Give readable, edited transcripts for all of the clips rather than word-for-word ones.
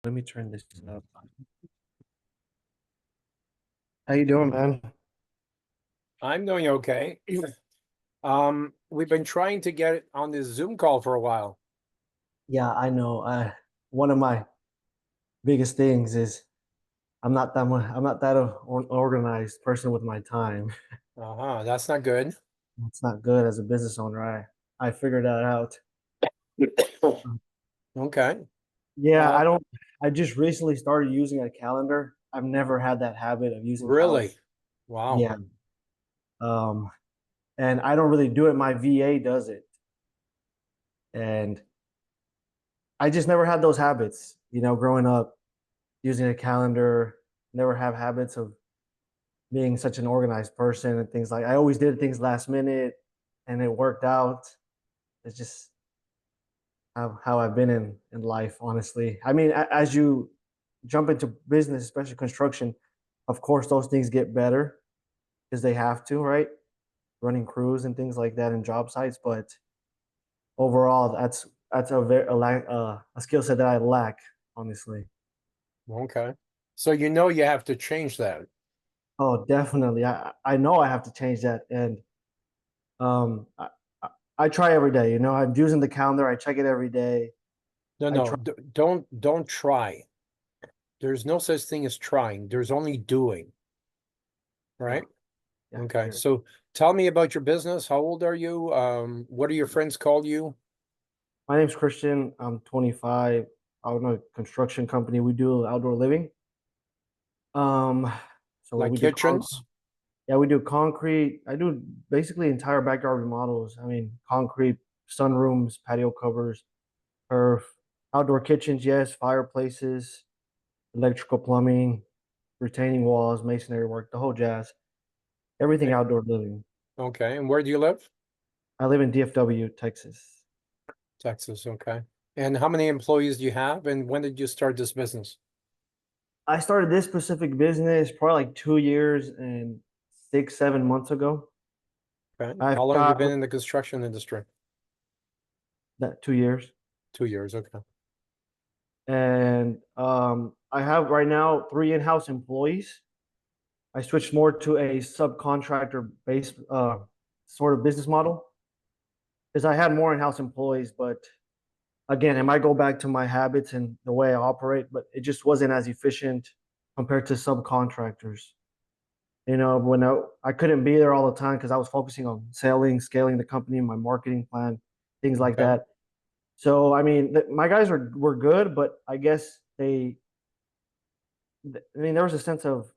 Let me turn this up. How you doing, man? I'm doing okay. We've been trying to get on this Zoom call for a while. Yeah, I know. One of my biggest things is I'm not that organized person with my time. Uh-huh, that's not good. It's not good as a business owner. I figured that out. Okay. Yeah, Uh, I just recently started using a calendar. I've never had that habit of using calendar. really? Wow. Yeah. Um, and I don't really do it. My VA does it. And I just never had those habits, growing up using a calendar, never have habits of being such an organized person and things like I always did things last minute and it worked out. It's just how I've been in life, honestly. I mean, as you jump into business, especially construction, of course those things get better because they have to, right? Running crews and things like that in job sites, but overall, that's a skill set that I lack, honestly. Okay. So you know you have to change that. Oh, definitely. I know I have to change that, and um, I, I try every day. I'm using the calendar. I check it every day. No, I no, try. don't try. There's no such thing as trying. There's only doing, Yeah, right? yeah, Okay. sure. So tell me about your business. How old are you? What do your friends call you? My name's Christian. I'm 25. I own a construction company. We do outdoor living. Um, so Like we do kitchens? yeah, we do concrete. I do basically entire backyard remodels. I mean, concrete, sunrooms, patio covers, turf, outdoor kitchens, yes, fireplaces, electrical plumbing, retaining walls, masonry work, the whole jazz. Everything Eh, outdoor living. Okay. And where do you live? I live in DFW, Texas. Texas. Okay. And how many employees do you have? And when did you start this business? I started this specific business probably like 2 years and 6, 7 months ago. Okay. I've How long have you got been in the construction industry? that 2 years. 2 years. Okay. And I have right now three in-house employees. I switched more to a subcontractor based sort of business model because I had more in-house employees, but again, it might go back to my habits and the way I operate, but it just wasn't as efficient compared to subcontractors. When I couldn't be there all the time because I was focusing on selling, scaling the company, my marketing plan, things like Okay. that. So, I mean, my guys were good, but I guess I mean, there was a sense of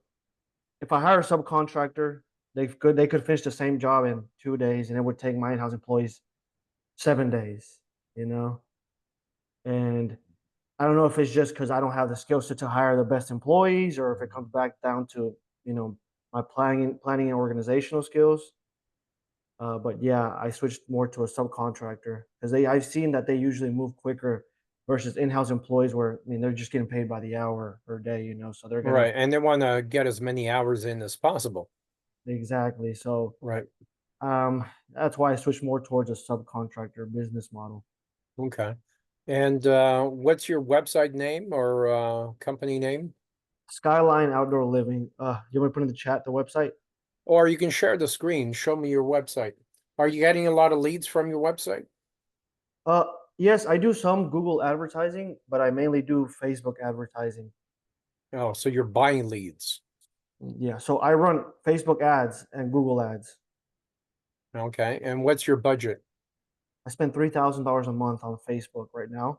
if I hire a subcontractor, they could finish the same job in 2 days, and it would take my in-house employees 7 days. You know, and I don't know if it's just because I don't have the skill set to hire the best employees, or if it comes back down to you know my planning and organizational skills. But yeah, I switched more to a subcontractor because they I've seen that they usually move quicker versus in-house employees where I mean they're just getting paid by the hour per day, so they're gonna Right. And they want to get as many hours in as possible. exactly. So Right. that's why I switched more towards a subcontractor business model. Okay. And what's your website name or company name? Skyline Outdoor Living. You want me to put in the chat the website? Or you can share the screen. Show me your website. Are you getting a lot of leads from your website? Uh, yes, I do some Google advertising, but I mainly do Facebook advertising. Oh, so you're buying leads. Yeah, so I run Facebook ads and Google ads. Okay. And what's your budget? I spend $3,000 a month on Facebook right now,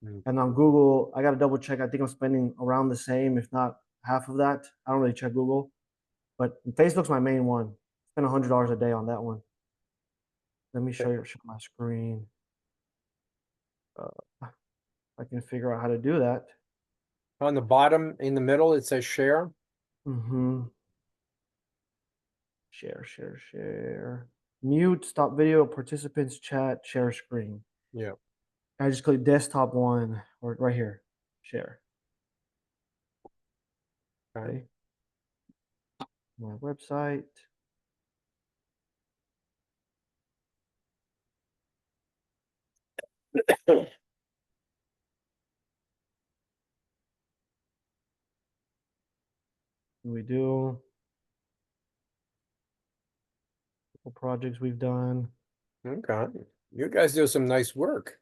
Mm. and on Google, I got to double check. I think I'm spending around the same, if not half of that. I don't really check Google, but Facebook's my main one. I spend $100 a day on that one. Let me show my screen. Uh, I can figure out how to do that. On the bottom in the middle, it says share. Mm-hmm. Share, share, share. Mute, stop video, participants, chat, share screen. Yeah. I just click desktop one or right here, share. Okay. Okay, my website. We do couple projects we've done. Okay. You guys do some nice work.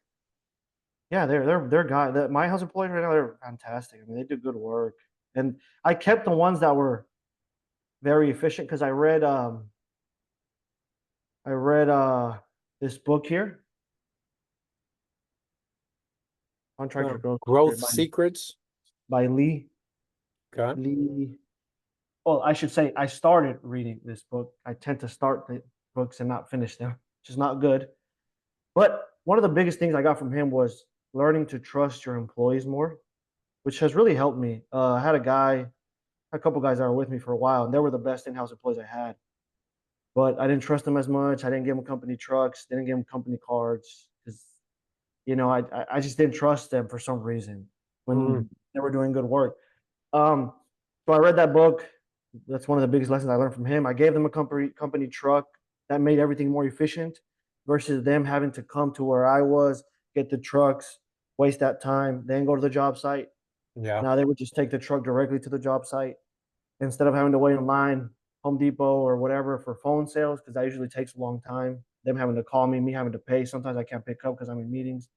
Yeah, they're guy that my house employees right now, they're fantastic. I mean, they do good work. And I kept the ones that were very efficient because I read this book here, Contractor Growth Growth Secret secrets. by Okay. Lee. Well, I should say I started reading this book. I tend to start the books and not finish them, which is not good. But one of the biggest things I got from him was learning to trust your employees more, which has really helped me. I had a couple guys that were with me for a while, and they were the best in-house employees I had. But I didn't trust them as much. I didn't give them company trucks, didn't give them company cards because I just didn't trust them for some reason Mm, when they were doing good work. Um, so I read that book. That's one of the biggest lessons I learned from him. I gave them a company truck that made everything more efficient versus them having to come to where I was, get the trucks, waste that time, then go to the job site. yeah. Now they would just take the truck directly to the job site instead of having to wait in line, Home Depot or whatever for phone sales, because that usually takes a long time. Them having to call me having to pay. Sometimes I can't pick up because I'm in meetings.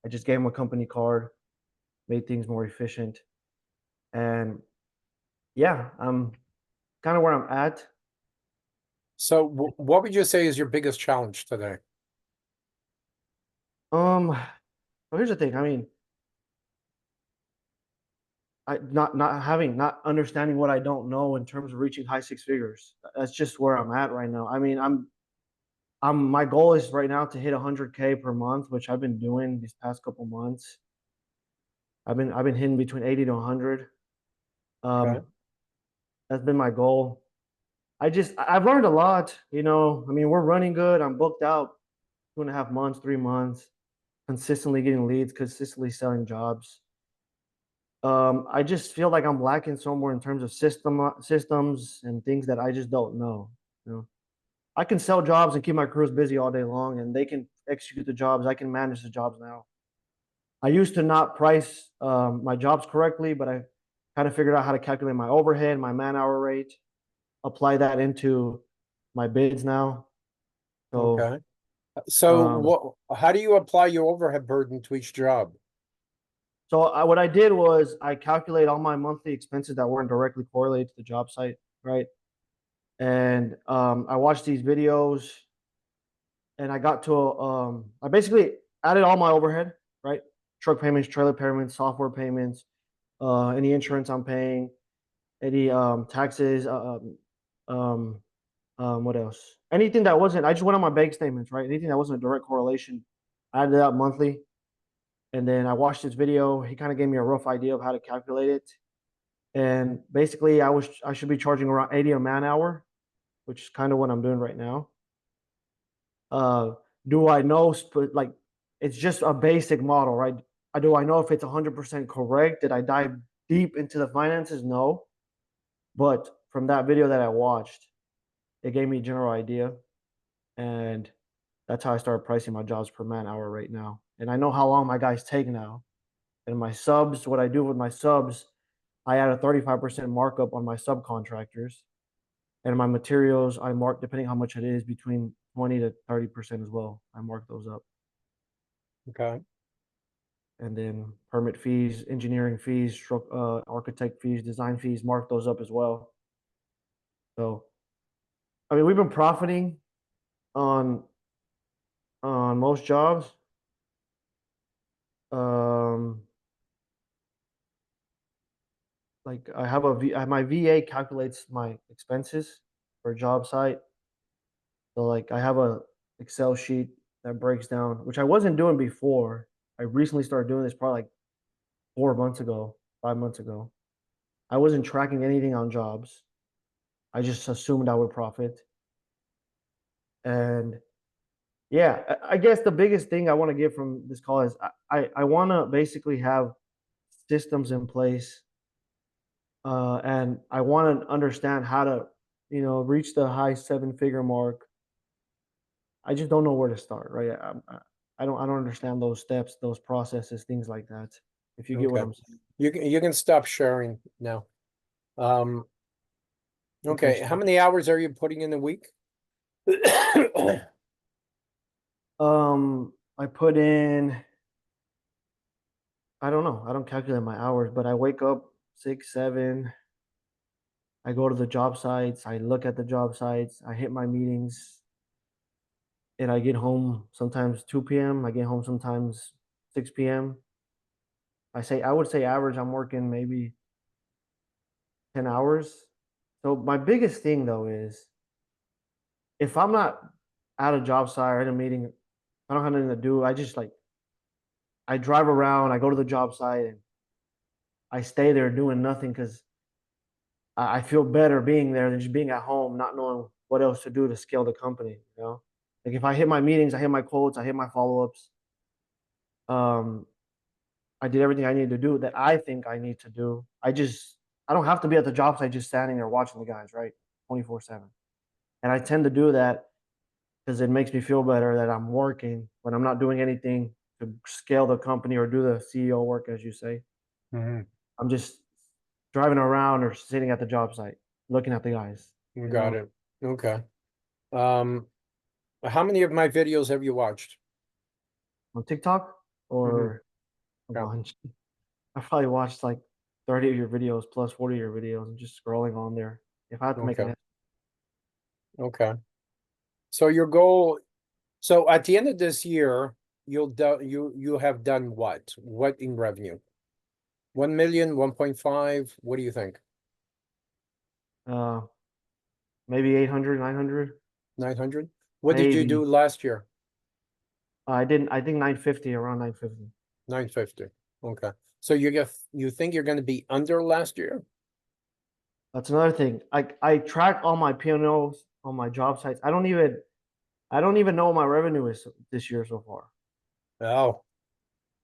I just gave them a company card, made things more efficient. And yeah, I'm kind of where I'm at. So what would you say is your biggest challenge today? Well, here's the thing. I mean, I not understanding what I don't know in terms of reaching high six figures. That's just where I'm at right now. I mean, I'm my goal is right now to hit 100K per month, which I've been doing these past couple months. I've been hitting between 80 to 100. Okay. Um, that's been my goal. I've learned a lot. I mean, we're running good. I'm booked out 2.5 months, 3 months, consistently getting leads, consistently selling jobs. I just feel like I'm lacking somewhere in terms of systems and things that I just don't know. You know, I can sell jobs and keep my crews busy all day long, and they can execute the jobs. I can manage the jobs now. I used to not price my jobs correctly, but I kind of figured out how to calculate my overhead, my man hour rate, apply that into my bids now. So, Okay. So um, how do you apply your overhead burden to each job? what I did was I calculate all my monthly expenses that weren't directly correlated to the job site, right? And I watched these videos, and I got to I basically added all my overhead, right? Truck payments, trailer payments, software payments, any insurance I'm paying, any taxes, what else? Anything that wasn't, I just went on my bank statements, right? Anything that wasn't a direct correlation, I added that monthly. And then I watched this video. He kind of gave me a rough idea of how to calculate it. And basically, I should be charging around 80 a man hour, which is kind of what I'm doing right now. Uh, do I know like it's just a basic model, right? Do I know if it's 100% correct? Did I dive deep into the finances? No. But from that video that I watched, it gave me a general idea. And that's how I started pricing my jobs per man hour right now. And I know how long my guys take now. And my subs, what I do with my subs, I add a 35% markup on my subcontractors. And my materials, I mark depending how much it is between 20 to 30% as well. I mark those up. Okay. And then permit fees, engineering fees, architect fees, design fees, mark those up as well. So, I mean, we've been profiting on most jobs. Um, like my VA calculates my expenses for a job site. So like I have a Excel sheet that breaks down, which I wasn't doing before. I recently started doing this probably like 4 months ago, 5 months ago. I wasn't tracking anything on jobs. I just assumed I would profit. And yeah, I guess the biggest thing I want to get from this call is I want to basically have systems in place, and I want to understand how to, reach the high seven figure mark. I just don't know where to start, right? I don't understand those steps, those processes, things like that. If you get what Okay. I'm saying. You can stop sharing now. Um, Okay. How many hours are you putting in a week? I put in, I don't know. I don't calculate my hours, but I wake up 6, 7. I go to the job sites. I look at the job sites. I hit my meetings, and I get home sometimes 2 p.m. I get home sometimes 6 p.m. I would say average. I'm working maybe 10 hours. So my biggest thing though is if I'm not at a job site or at a meeting, I don't have anything to do. I just like I drive around. I go to the job site and I stay there doing nothing because I feel better being there than just being at home, not knowing what else to do to scale the company. Like if I hit my meetings, I hit my quotes, I hit my follow ups. Um, I did everything I needed to do that I think I need to do. I don't have to be at the job site just standing there watching the guys, right? 24/7. And I tend to do that because it makes me feel better that I'm working when I'm not doing anything to scale the company or do the CEO work, as you say. Mhm. I'm just driving around or sitting at the job site, looking at the guys, you Got know, it. Okay. Um, how many of my videos have you watched? on TikTok Hmm. or a Yeah. bunch. I probably watched like 30 of your videos plus 40 of your videos and just scrolling on there. If I had to make Okay. an Okay. So your goal, so at the end of this year, you have done what? What in revenue? 1 million, 1.5? What do you think? uh maybe 800, 900, 900? What did you do maybe. last year? I think 950, around 950. 950. Okay. So you think you're going to be under last year? That's another thing. I track all my P&Ls on my job sites. I don't even know what my revenue is this year so far. Oh,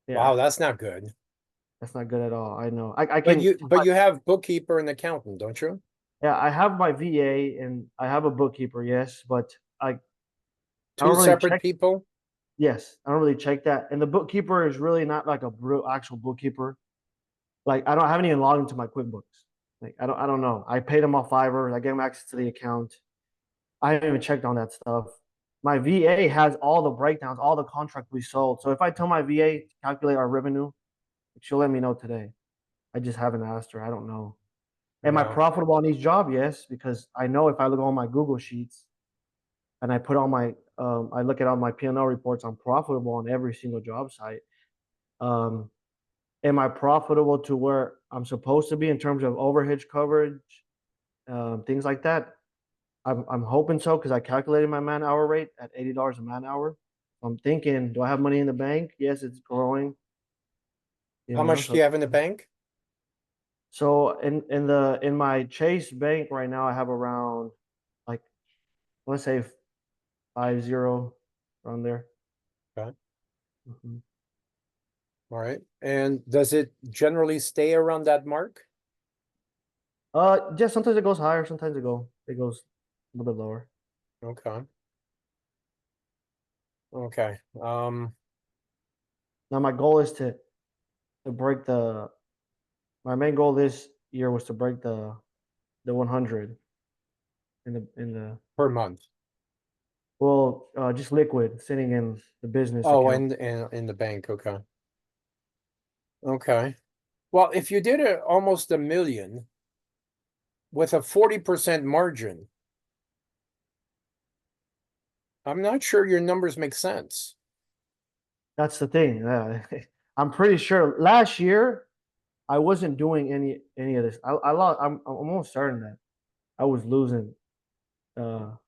Yeah, wow, that's not good. that's not good at all. I know. I But can you have bookkeeper and accountant, don't you? yeah, I have my VA and I have a bookkeeper, yes, but I Two don't really separate check. people? Yes, I don't really check that. And the bookkeeper is really not like a real actual bookkeeper. Like I haven't even logged into my QuickBooks. Like I don't know. I paid him off Fiverr. I gave him access to the account. I haven't even checked on that stuff. My VA has all the breakdowns, all the contract we sold. So if I tell my VA to calculate our revenue, she'll let me know today. I just haven't asked her. I don't know. Am I Yeah. profitable on each job? Yes, because I know if I look at all my Google sheets and I put all my I look at all my P&L reports, I'm profitable on every single job site. Um, am I profitable to where I'm supposed to be in terms of overhead coverage, things like that? I'm hoping so because I calculated my man hour rate at $80 a man hour. I'm thinking, do I have money in the bank? Yes, it's growing. How much do So you have in the bank? in my Chase bank right now, I have around like let's say 50 around there. Okay. Mhm. All right. And does it generally stay around that mark? Just sometimes it goes higher, sometimes it goes a little bit lower. Okay. Okay. Now my goal is to break the my main goal this year was to break the 100 in the Per month. well just liquid sitting in the business Oh, account. and in the bank. Okay. Okay. Well, if you did almost 1 million with a 40% margin, I'm not sure your numbers make sense. That's the thing. I'm pretty sure last year I wasn't doing any of this. I lost. I'm almost certain that I was losing a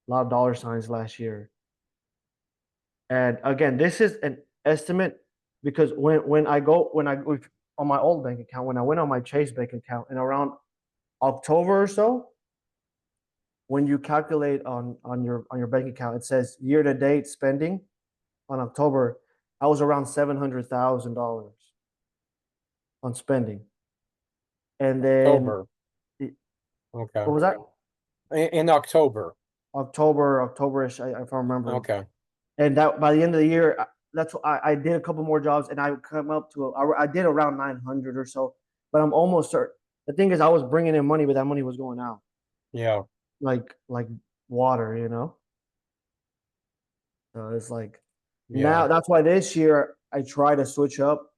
lot of dollar signs last year. And again, this is an estimate because when I on my old bank account, when I went on my Chase bank account in around October or so, when you calculate on your bank account, it says year to date spending on October, I was around $700,000 on spending. And then October. what Okay. was that? In October. Octoberish, if I'm remembering. Okay. And that by the end of the year, that's what I did a couple more jobs, and I would come up to I did around 900 or so. But I'm almost certain. The thing is, I was bringing in money, but that money was going out. Yeah. like water, you know. So it's like Yeah. now that's why this year I try to switch up.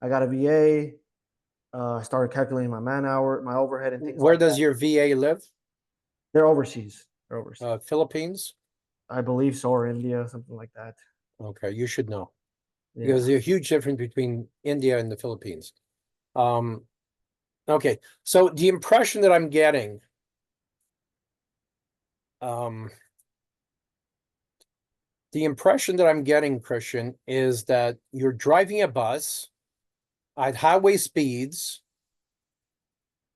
I got a VA. I started calculating my man hour, my overhead, and things Where like does that. your VA live? They're overseas. They're overseas. Philippines? I believe so, or India, something like that. Okay, you should know. Because Yeah. there's a huge difference between India and the Philippines. Um, okay, so the impression that I'm getting, um, Christian, is that you're driving a bus at highway speeds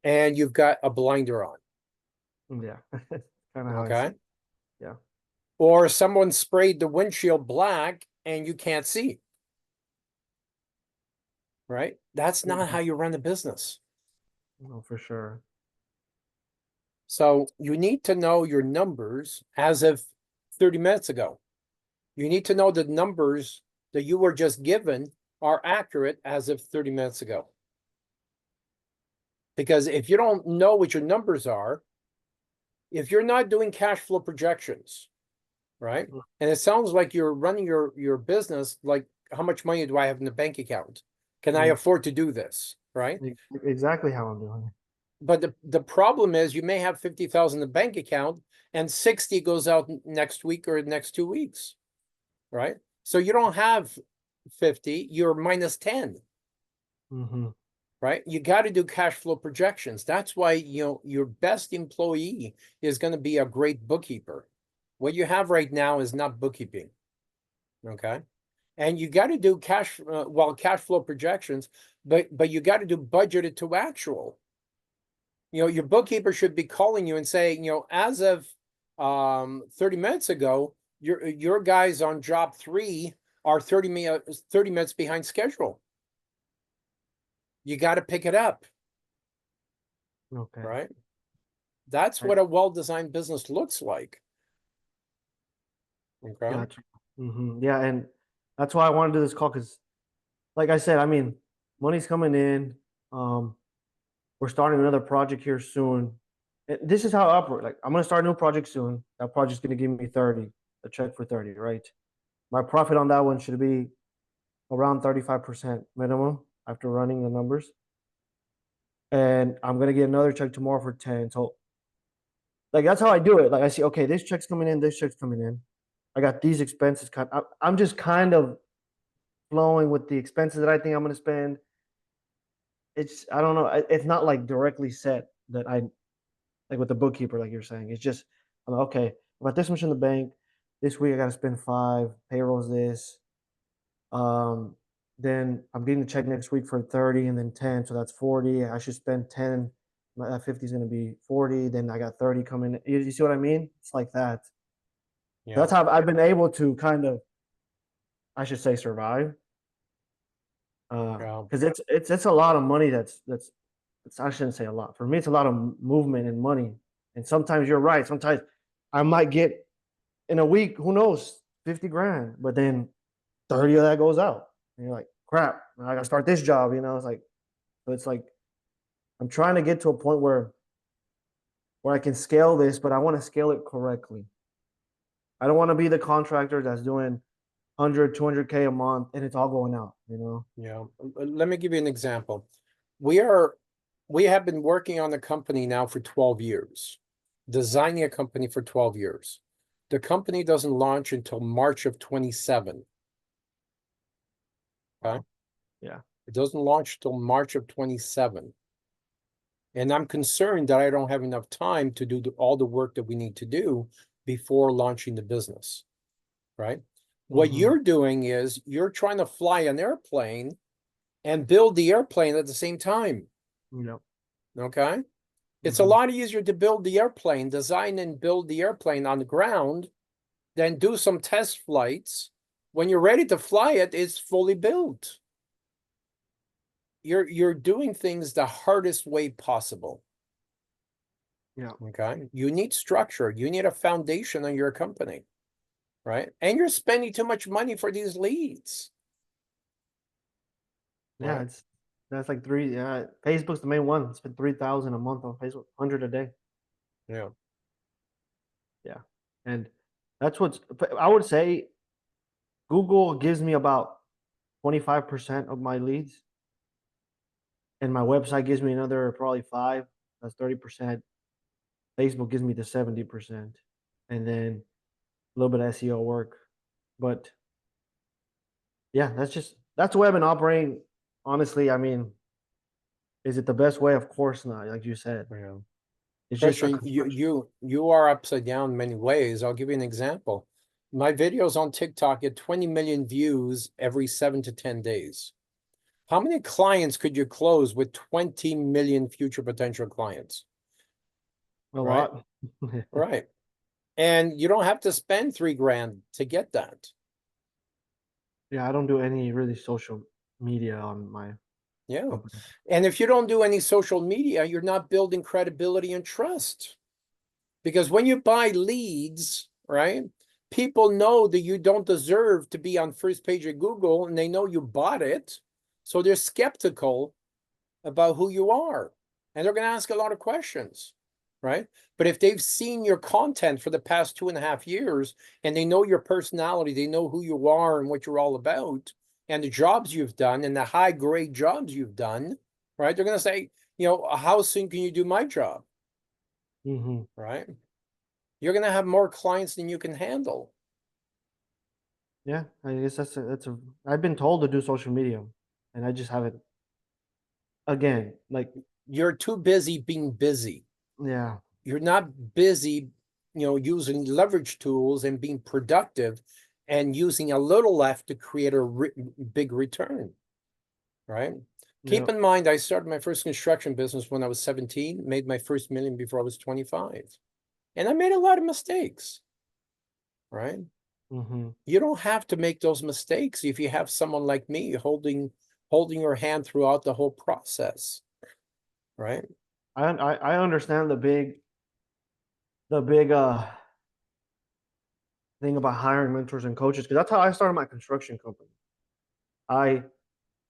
and you've got a blinder on, Yeah. Kind of how I see okay? it. Yeah. Or someone sprayed the windshield black and you can't see, right? That's not how you run a business. No, for sure. So you need to know your numbers as of 30 minutes ago. You need to know the numbers that you were just given are accurate as of 30 minutes ago. Because if you don't know what your numbers are, if you're not doing cash flow projections, right? And it sounds like you're running your business like, how much money do I have in the bank account? Can I Mm, afford to do this, right? exactly how I'm doing But the problem is you may have 50,000 in the bank account and 60 goes out next week or next 2 weeks, right? So you don't have 50, you're minus 10, it. Hmm. right? You got to do cash flow projections. That's why, your best employee is going to be a great bookkeeper. What you have right now is not bookkeeping, okay? And you got to do cash flow projections, but you got to do budgeted to actual. Your bookkeeper should be calling you and saying, as of 30 minutes ago, your guys on job 3 are 30 minutes behind schedule. You got to pick it up, Okay. right? That's I what a well-designed business looks like. Okay. gotcha. Yeah, and that's why I want to do this call because, like I said, I mean, money's coming in. Um, we're starting another project here soon. This is how I operate. Like, I'm gonna start a new project soon. That project's gonna give me 30, a check for 30, right? My profit on that one should be around 35% minimum after running the numbers. And I'm gonna get another check tomorrow for 10. So like that's how I do it. Like I see, okay, this check's coming in, this check's coming in. I got these expenses. I'm just kind of flowing with the expenses that I think I'm gonna spend. I don't know. It's not like directly set that I like with the bookkeeper, like you're saying. It's just I'm like, okay, I got this much in the bank. This week I gotta spend five. Payroll's this. Um, then I'm getting the check next week for 30 and then 10, so that's 40. I should spend 10. That 50 is going to be 40. Then I got 30 coming. You see what I mean? It's like that. Yeah. That's how I've been able to kind of, I should say, survive. Yeah. Because it's a lot of money. I shouldn't say a lot. For me, it's a lot of movement and money. And sometimes you're right. Sometimes I might get in a week, who knows, 50 grand, but then 30 of that goes out. And you're like, crap, I got to start this job. It's like I'm trying to get to a point where I can scale this, but I want to scale it correctly. I don't want to be the contractor that's doing 100, 200K a month and it's all going out. Yeah. Let me give you an example. We are we have been working on the company now for 12 years, designing a company for 12 years. The company doesn't launch until March of 27. Okay. Wow. Yeah. It doesn't launch till March of 27. And I'm concerned that I don't have enough time to do all the work that we need to do before launching the business, right? What Mm-hmm. you're doing is you're trying to fly an airplane and build the airplane at the same time, Yep. okay? It's a Mm-hmm. lot easier to build the airplane, design and build the airplane on the ground than do some test flights. When you're ready to fly it, it's fully built. You're doing things the hardest way possible. Yeah. Okay. You need structure. You need a foundation on your company, right? And you're spending too much money for these leads, Yeah. right? That's like three. Yeah. Facebook's the main one. Spend 3,000 a month on Facebook, 100 a day. Yeah. Yeah. And that's what's, I would say Google gives me about 25% of my leads, and my website gives me another probably five. That's 30%. Facebook gives me the 70%. And then a little bit of SEO work. But yeah, that's the way I've been operating. Honestly, I mean, is it the best way? Of course not, like you said. Yeah. It's just a Christian, construction. you are upside down in many ways. I'll give you an example. My videos on TikTok get 20 million views every 7 to 10 days. How many clients could you close with 20 million future potential clients? A Right? lot. Right. And you don't have to spend 3 grand to get that. Yeah, I don't do any really social media on my Yeah. company. And if you don't do any social media, you're not building credibility and trust. Because when you buy leads, right, people know that you don't deserve to be on first page of Google and they know you bought it. So they're skeptical about who you are. And they're going to ask a lot of questions, right? But if they've seen your content for the past 2.5 years and they know your personality, they know who you are and what you're all about, and the jobs you've done and the high grade jobs you've done, right? They're going to say, how soon can you do my job, Hmm. right? You're going to have more clients than you can handle. Yeah, I guess I've been told to do social media, and I just haven't. Again, like, You're too busy being busy. yeah, You're not busy, using leverage tools and being productive and using a little left to create a big return, right? yeah, Keep in mind, I started my first construction business when I was 17, made my first million before I was 25. And I made a lot of mistakes, right? hmm. You don't have to make those mistakes if you have someone like me holding your hand throughout the whole process, right? I understand the big thing about hiring mentors and coaches, because that's how I started my construction company. I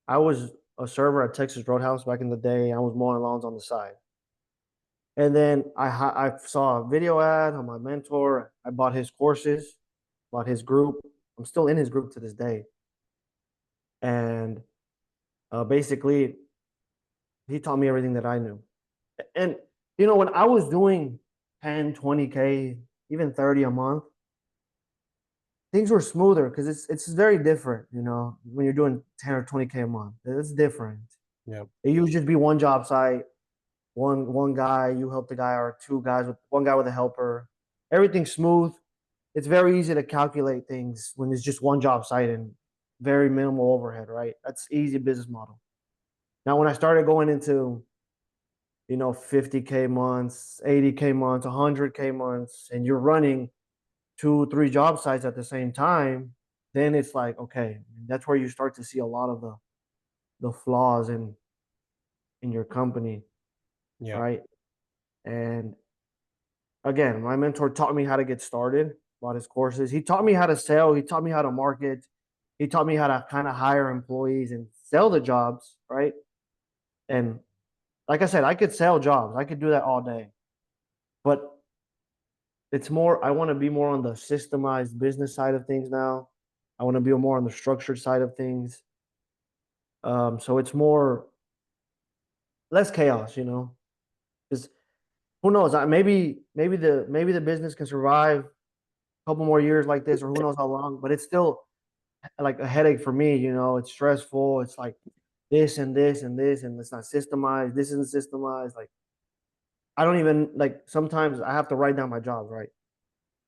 I was a server at Texas Roadhouse back in the day. I was mowing lawns on the side. And then I saw a video ad on my mentor. I bought his courses, bought his group. I'm still in his group to this day. And basically, he taught me everything that I knew. And, when I was doing 10, 20K, even 30 a month, things were smoother because it's very different, when you're doing 10 or 20K a month. It's different. Yeah. It used to just be one job site, one guy, you help the guy, or two guys with one guy with a helper. Everything's smooth. It's very easy to calculate things when it's just one job site and very minimal overhead, right? That's easy business model. Now, when I started going into 50K months, 80K months, 100K months, and you're running two, three job sites at the same time, then it's like, okay, that's where you start to see a lot of the flaws in your company, Yeah. right? And again, my mentor taught me how to get started, bought his courses. He taught me how to sell. He taught me how to market. He taught me how to kind of hire employees and sell the jobs, right? And like I said, I could sell jobs. I could do that all day. But it's more, I want to be more on the systemized business side of things now. I want to be more on the structured side of things. So it's more, less chaos, because who knows? Maybe the business can survive a couple more years like this, or who knows how long. But it's still like a headache for me. It's stressful. It's like this and this and this, and it's not systemized. This isn't systemized. Like, I don't even, like, sometimes I have to write down my jobs, right?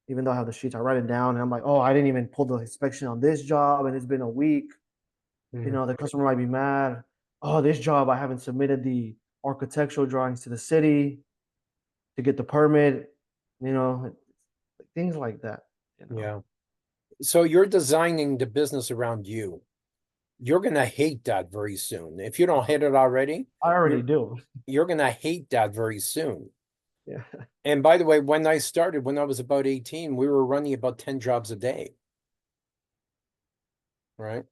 Even though I have the sheets, I write it down, and I'm like, oh, I didn't even pull the inspection on this job, and it's been a week. Mhm. The customer might be mad. Oh, this job, I haven't submitted the architectural drawings to the city to get the permit. You know, things like that. You know, Yeah. So you're designing the business around you. You're going to hate that very soon. If you don't hate it already, I already you're do. you're going to hate that very soon. Yeah. And by the way, when I started, when I was about 18, we were running about 10 jobs a day, right?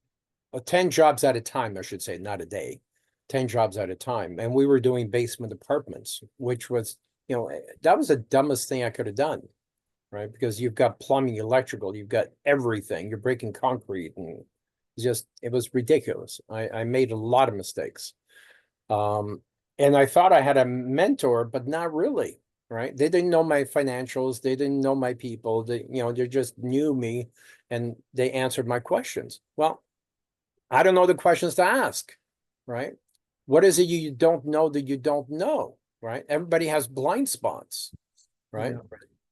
10 jobs at a time, I should say, not a day. 10 jobs at a time. And we were doing basement apartments, which was that was the dumbest thing I could have done, right? Because you've got plumbing, electrical, you've got everything. You're breaking concrete, and it was ridiculous. I made a lot of mistakes. Um, and I thought I had a mentor, but not really, right? They didn't know my financials. They didn't know my people. They just knew me and they answered my questions. Well, I don't know the questions to ask, right? What is it you don't know that you don't know, right? Everybody has blind spots, right?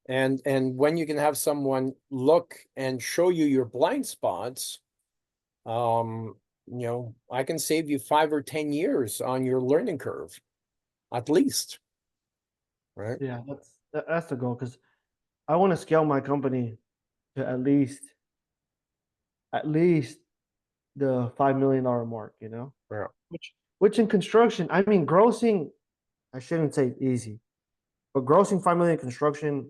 Yeah. And when you can have someone look and show you your blind spots, um, I can save you 5 or 10 years on your learning curve, at least, right? Yeah, that's the goal because I want to scale my company to at least the $5 million mark, Yeah, which in construction, I mean, grossing, I shouldn't say easy, but grossing 5 million in construction,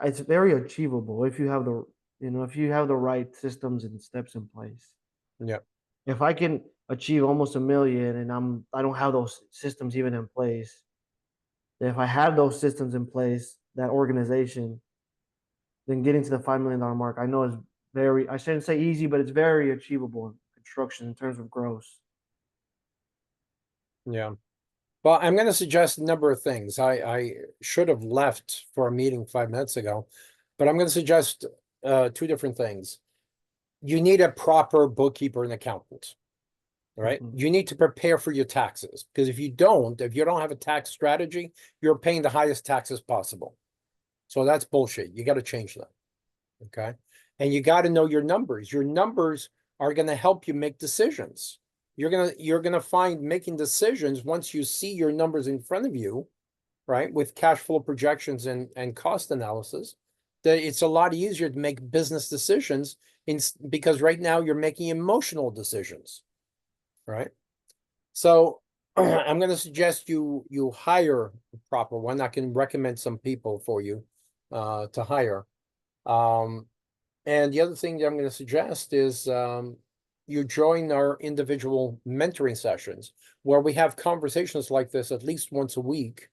it's very achievable if you have the right systems and steps in place. yeah, If I can achieve almost a million and I don't have those systems even in place, then if I have those systems in place, that organization, then getting to the $5 million mark, I know is I shouldn't say easy, but it's very achievable in construction in terms of gross. yeah. Well, I'm going to suggest a number of things. I should have left for a meeting 5 minutes ago, but I'm going to suggest two different things. You need a proper bookkeeper and accountant, right? Mhm. You need to prepare for your taxes because if you don't have a tax strategy, you're paying the highest taxes possible. So that's bullshit. You got to change that. Okay. And you got to know your numbers. Your numbers are going to help you make decisions. You're going to find making decisions once you see your numbers in front of you, right? With cash flow projections and cost analysis, that it's a lot easier to make business decisions because right now you're making emotional decisions, right? So I'm going to suggest you hire a proper one. I can recommend some people for you to hire. Um, and the other thing that I'm going to suggest is you join our individual mentoring sessions where we have conversations like this at least once a week.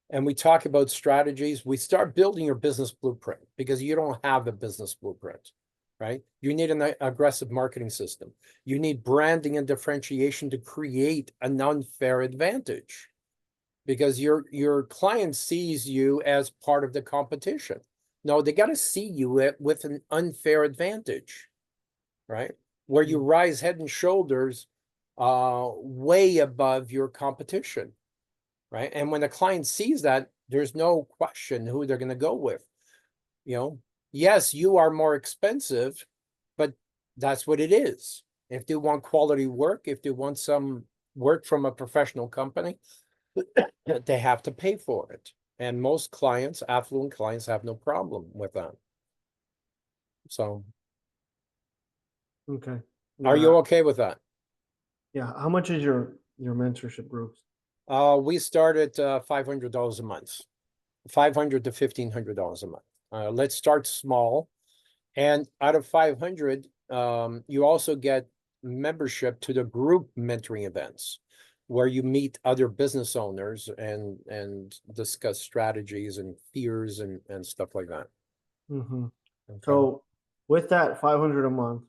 And we talk about strategies. We start building your business blueprint because you don't have a business blueprint, right? You need an aggressive marketing system. You need branding and differentiation to create an unfair advantage because your client sees you as part of the competition. No, they got to see you with an unfair advantage, right? Where you Mm. rise head and shoulders way above your competition, right? And when the client sees that, there's no question who they're going to go with. You know, yes, you are more expensive, but that's what it is. If they want quality work, if they want some work from a professional company, they have to pay for it. And most clients, affluent clients, have no problem with that. So, Okay. are you Yeah. okay with that? Yeah. How much is your mentorship groups? We start at $500 a month, 500 to $1,500 a month. Let's start small. And out of 500, you also get membership to the group mentoring events where you meet other business owners and discuss strategies and fears and stuff like that. Hmm. Okay. So with that 500 a month,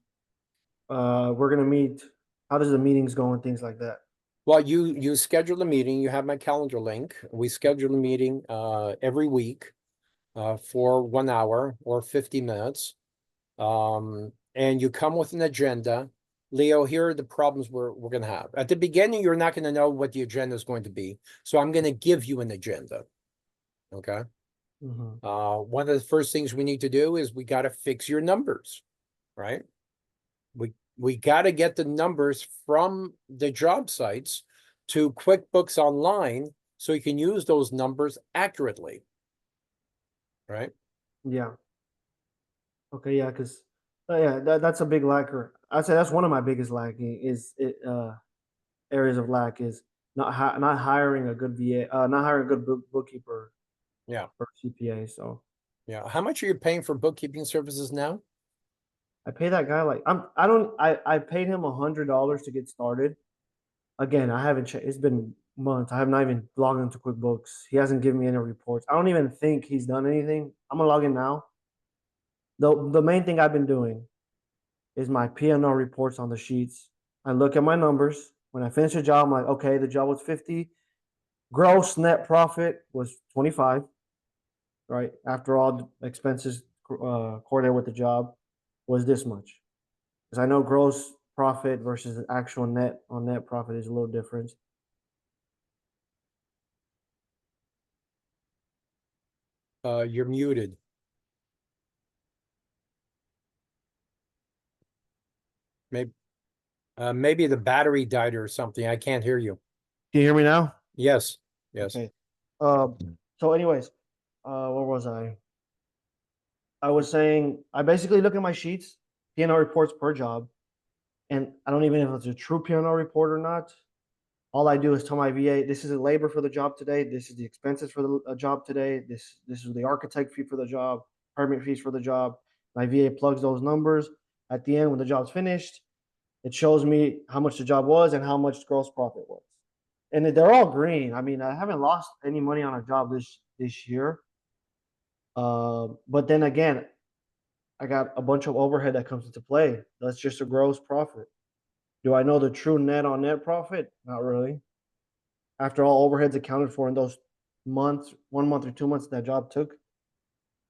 we're gonna meet. How does the meetings go and things like that? Well, you schedule a meeting. You have my calendar link. We schedule a meeting every week for 1 hour or 50 minutes. And you come with an agenda. Leo, here are the problems we're going to have. At the beginning, you're not going to know what the agenda is going to be. So I'm going to give you an agenda. Okay. Hmm. One of the first things we need to do is we got to fix your numbers, right? We got to get the numbers from the job sites to QuickBooks Online so you can use those numbers accurately, right? Yeah. Okay. Yeah. Because yeah, that's a big lacker. I'd say that's one of my biggest lacking is areas of lack is not hiring a good VA, not hiring a good bookkeeper Yeah. or CPA. So Yeah. How much are you paying for bookkeeping services now? I pay that guy like I paid him $100 to get started. Again, I haven't checked. It's been months. I have not even logged into QuickBooks. He hasn't given me any reports. I don't even think he's done anything. I'm gonna log in now. The main thing I've been doing is my P&L reports on the sheets. I look at my numbers. When I finish a job, I'm like, okay, the job was 50. Gross net profit was 25, right? After all expenses coordinated with the job was this much. Because I know gross profit versus actual net on net profit is a little different. You're muted. Maybe maybe the battery died or something. I can't hear you. Can you hear me now? Yes. Yes. Okay. Uh, so anyways, where was I? I was saying I basically look at my sheets, P&L reports per job, and I don't even know if it's a true P&L report or not. All I do is tell my VA, this is the labor for the job today. This is the expenses for the job today. This is the architect fee for the job, permit fees for the job. My VA plugs those numbers. At the end, when the job's finished, it shows me how much the job was and how much gross profit was. And they're all green. I mean, I haven't lost any money on a job this year. But then again, I got a bunch of overhead that comes into play. That's just a gross profit. Do I know the true net on net profit? Not really. After all overheads accounted for in those months, 1 month or 2 months that job took,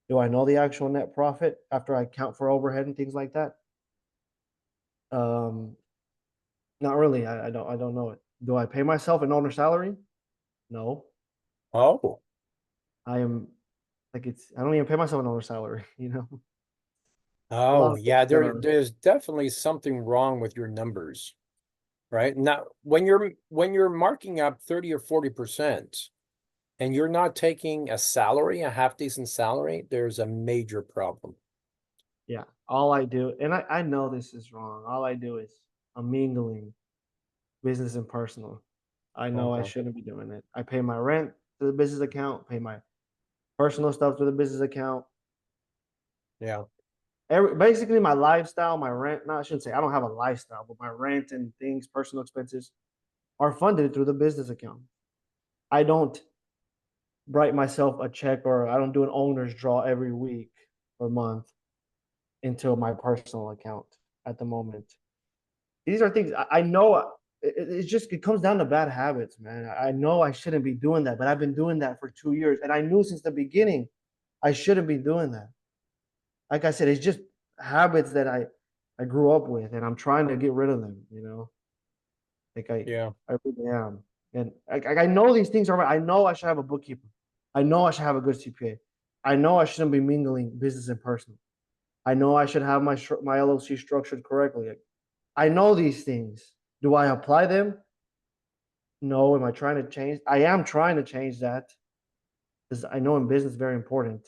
do I know the actual net profit after I account for overhead and things like that? Um, Not really. I don't know it. Do I pay myself an owner salary? No. Oh. I am like I don't even pay myself an owner salary, A lot Oh, of things yeah, that are there's definitely something wrong with your numbers, right? Now, when you're marking up 30 or 40% and you're not taking a salary, a half decent salary, there's a major problem. yeah, all I do, and I know this is wrong. All I do is I'm mingling business and personal. I know I Okay. shouldn't be doing it. I pay my rent to the business account, pay my personal stuff to the business account. Yeah. Basically my lifestyle, my rent. No, I shouldn't say I don't have a lifestyle, but my rent and things, personal expenses are funded through the business account. I don't write myself a check or I don't do an owner's draw every week or month into my personal account at the moment. These are things I know. It comes down to bad habits, man. I know I shouldn't be doing that, but I've been doing that for 2 years, and I knew since the beginning I shouldn't be doing that. Like I said, it's just habits that I grew up with, and I'm trying to get rid of them. Like Yeah. I really am, and I know these things are right. I know I should have a bookkeeper. I know I should have a good CPA. I know I shouldn't be mingling business and personal. I know I should have my LLC structured correctly. I know these things. Do I apply them? No. Am I trying to change? I am trying to change that because I know in business very important.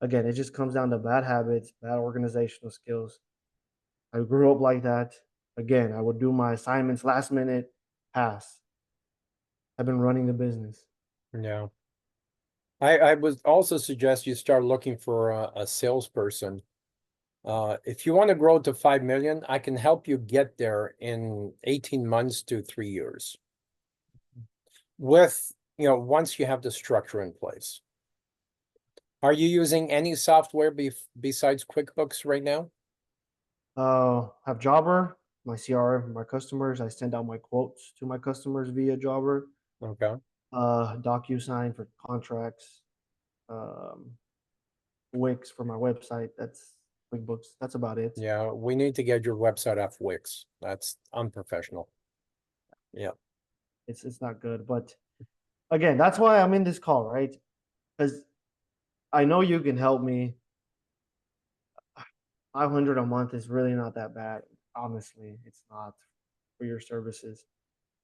Again, it just comes down to bad habits, bad organizational skills. I grew up like that. Again, I would do my assignments last minute, pass. I've been running the business. Yeah. I would also suggest you start looking for a salesperson. If you want to grow to 5 million, I can help you get there in 18 months to 3 years with, once you have the structure in place. Are you using any software besides QuickBooks right now? Have Jobber, my CRM, my customers. I send out my quotes to my customers via Jobber. Okay. DocuSign for contracts. Um, Wix for my website. That's QuickBooks. That's about it. Yeah, we need to get your website off Wix. That's unprofessional. Yeah. It's not good, but again, that's why I'm in this call, right? Because I know you can help me. 500 a month is really not that bad. Honestly, it's not for your services.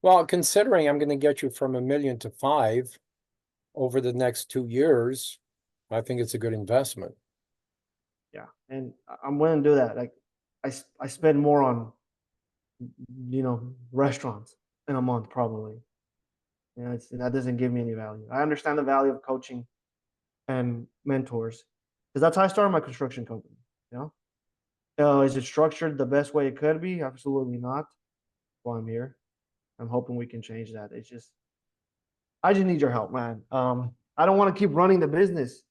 Well, considering I'm going to get you from 1 million to 5 over the next 2 years, I think it's a good investment. Yeah, and I'm willing to do that. Like, I spend more on restaurants in a month probably. That doesn't give me any value. I understand the value of coaching and mentors because that's how I started my construction company. You know, is it structured the best way it could be? Absolutely not. That's why I'm here. I'm hoping we can change that. It's just I just need your help, man. I don't want to keep running the business,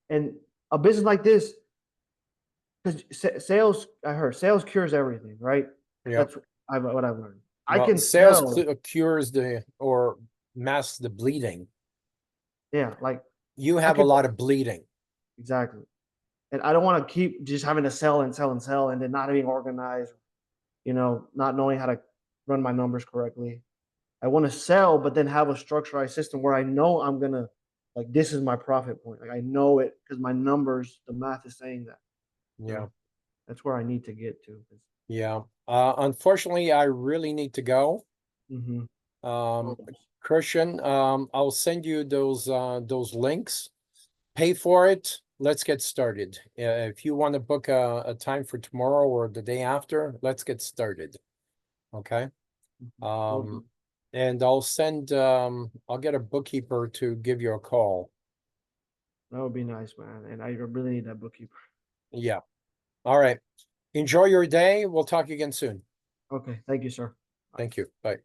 and a business like this, because sales, I heard sales cures everything, right? Yeah. That's what I've learned. I Well, can sales sell, cures the or masks the bleeding. yeah, like You I have a could lot of bleeding. exactly, and I don't want to keep just having to sell and sell and sell, and then not being organized, not knowing how to run my numbers correctly. I want to sell, but then have a structured system where I know I'm gonna like this is my profit point. Like I know it because my numbers, the math is saying that. Yeah. So that's where I need to get to. Yeah. Unfortunately, I really need to go. Mm-hmm. Um, Christian, I'll send you those links. Pay for it. Let's get started. If you want to book a time for tomorrow or the day after, let's get started. Okay. Um, and I'll get a bookkeeper to give you a call. That would be nice, man. And I really need that bookkeeper. Yeah. All right. Enjoy your day. We'll talk again soon. Okay, thank you, sir. Thank you. Bye.